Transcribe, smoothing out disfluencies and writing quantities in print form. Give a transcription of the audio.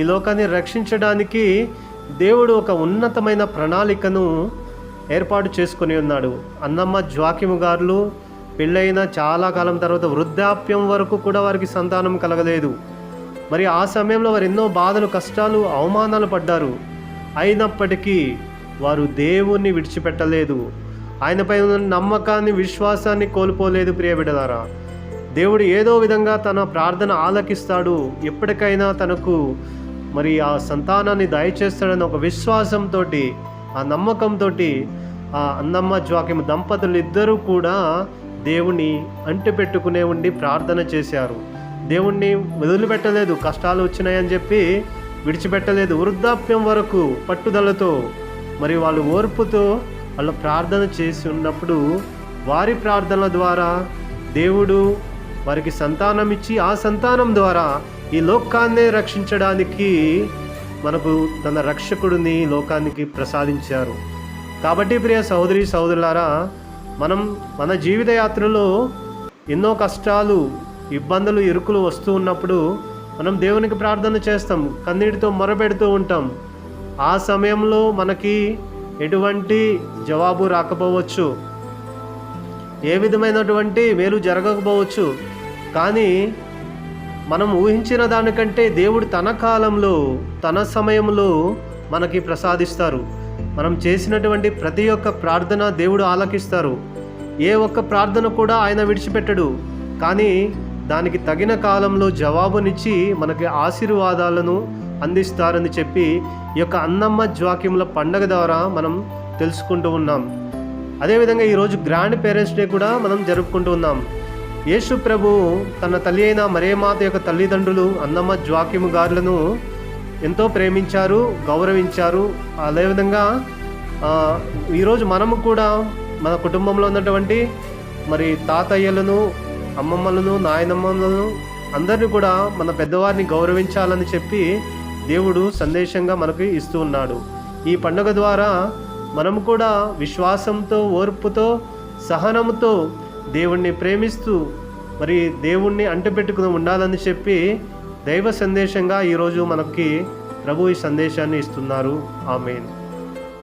ఈ లోకాన్ని రక్షించడానికి దేవుడు ఒక ఉన్నతమైన ప్రణాళికను ఏర్పాటు చేసుకొని ఉన్నాడు. అన్నమ్మ జ్వాకిము గారు పెళ్ళైన చాలా కాలం తర్వాత వృద్ధాప్యం వరకు కూడా వారికి సంతానం కలగలేదు. మరి ఆ సమయంలో వారు ఎన్నో బాధలు, కష్టాలు, అవమానాలు పడ్డారు. అయినప్పటికీ వారు దేవుణ్ణి విడిచిపెట్టలేదు. ఆయనపై ఉన్న నమ్మకాన్ని, విశ్వాసాన్ని కోల్పోలేదు. ప్రియ బిడ్డలారా, దేవుడు ఏదో విధంగా తన ప్రార్థన ఆలకిస్తాడు, ఎప్పటికైనా తనకు మరి ఆ సంతానాన్ని దయచేస్తాడని ఒక విశ్వాసంతో, ఆ నమ్మకంతో ఆ అన్నమ్మ జ్వాకిము దంపతులు ఇద్దరూ కూడా దేవుణ్ణి అంటిపెట్టుకునే ఉండి ప్రార్థన చేశారు. దేవుణ్ణి వదిలిపెట్టలేదు. కష్టాలు వచ్చినాయని చెప్పి విడిచిపెట్టలేదు. వృద్ధాప్యం వరకు పట్టుదలతో మరి వాళ్ళు ఓర్పుతో వాళ్ళు ప్రార్థన చేసి ఉన్నప్పుడు వారి ప్రార్థనల ద్వారా దేవుడు వారికి సంతానం ఇచ్చి ఆ సంతానం ద్వారా ఈ లోకాన్నే రక్షించడానికి మనకు తన రక్షకుడిని లోకానికి ప్రసాదించారు. కాబట్టి ప్రియ సహోదరి సహోదరులారా, మనం మన జీవిత యాత్రలో ఎన్నో కష్టాలు, ఇబ్బందులు, ఇరుకులు వస్తూ ఉన్నప్పుడు మనం దేవునికి ప్రార్థన చేస్తాం, కన్నీటితో మొరపెడుతూ ఉంటాం. ఆ సమయంలో మనకి ఎటువంటి జవాబు రాకపోవచ్చు, ఏ విధమైనటువంటి మేలు జరగకపోవచ్చు. కానీ మనం ఊహించిన దానికంటే దేవుడు తన కాలంలో, తన సమయంలో మనకి ప్రసాదిస్తారు. మనం చేసినటువంటి ప్రతి ఒక్క ప్రార్థన దేవుడు ఆలకిస్తారు. ఏ ఒక్క ప్రార్థన కూడా ఆయన విడిచిపెట్టడు. కానీ దానికి తగిన కాలంలో జవాబునిచ్చి మనకి ఆశీర్వాదాలను అందిస్తారని చెప్పి ఈ యొక్క అన్నమ్మ జ్వాకిముల పండగ ద్వారా మనం తెలుసుకుంటూ ఉన్నాం. అదేవిధంగా ఈరోజు గ్రాండ్ పేరెంట్స్ డే కూడా మనం జరుపుకుంటూ ఉన్నాం. యేసు ప్రభు తన తల్లి అయిన మరియమాత యొక్క తల్లిదండ్రులు అన్నమ్మ జ్వాకిము గారులను ఎంతో ప్రేమించారు, గౌరవించారు. అదేవిధంగా ఈరోజు మనము కూడా మన కుటుంబంలో ఉన్నటువంటి మరి తాతయ్యలను, అమ్మమ్మలను, నాయనమ్మలను అందరినీ కూడా మన పెద్దవారిని గౌరవించాలని చెప్పి దేవుడు సందేశంగా మనకు ఇస్తూ ఉన్నాడు. ఈ పండుగ ద్వారా మనము కూడా విశ్వాసంతో, ఓర్పుతో, సహనంతో దేవుణ్ణి ప్రేమిస్తూ మరి దేవుణ్ణి అంటిపెట్టుకుని ఉండాలని చెప్పి దైవ సందేశంగా ఈరోజు మనకి ప్రభు ఈ సందేశాన్ని ఇస్తున్నారు. ఆమేన్.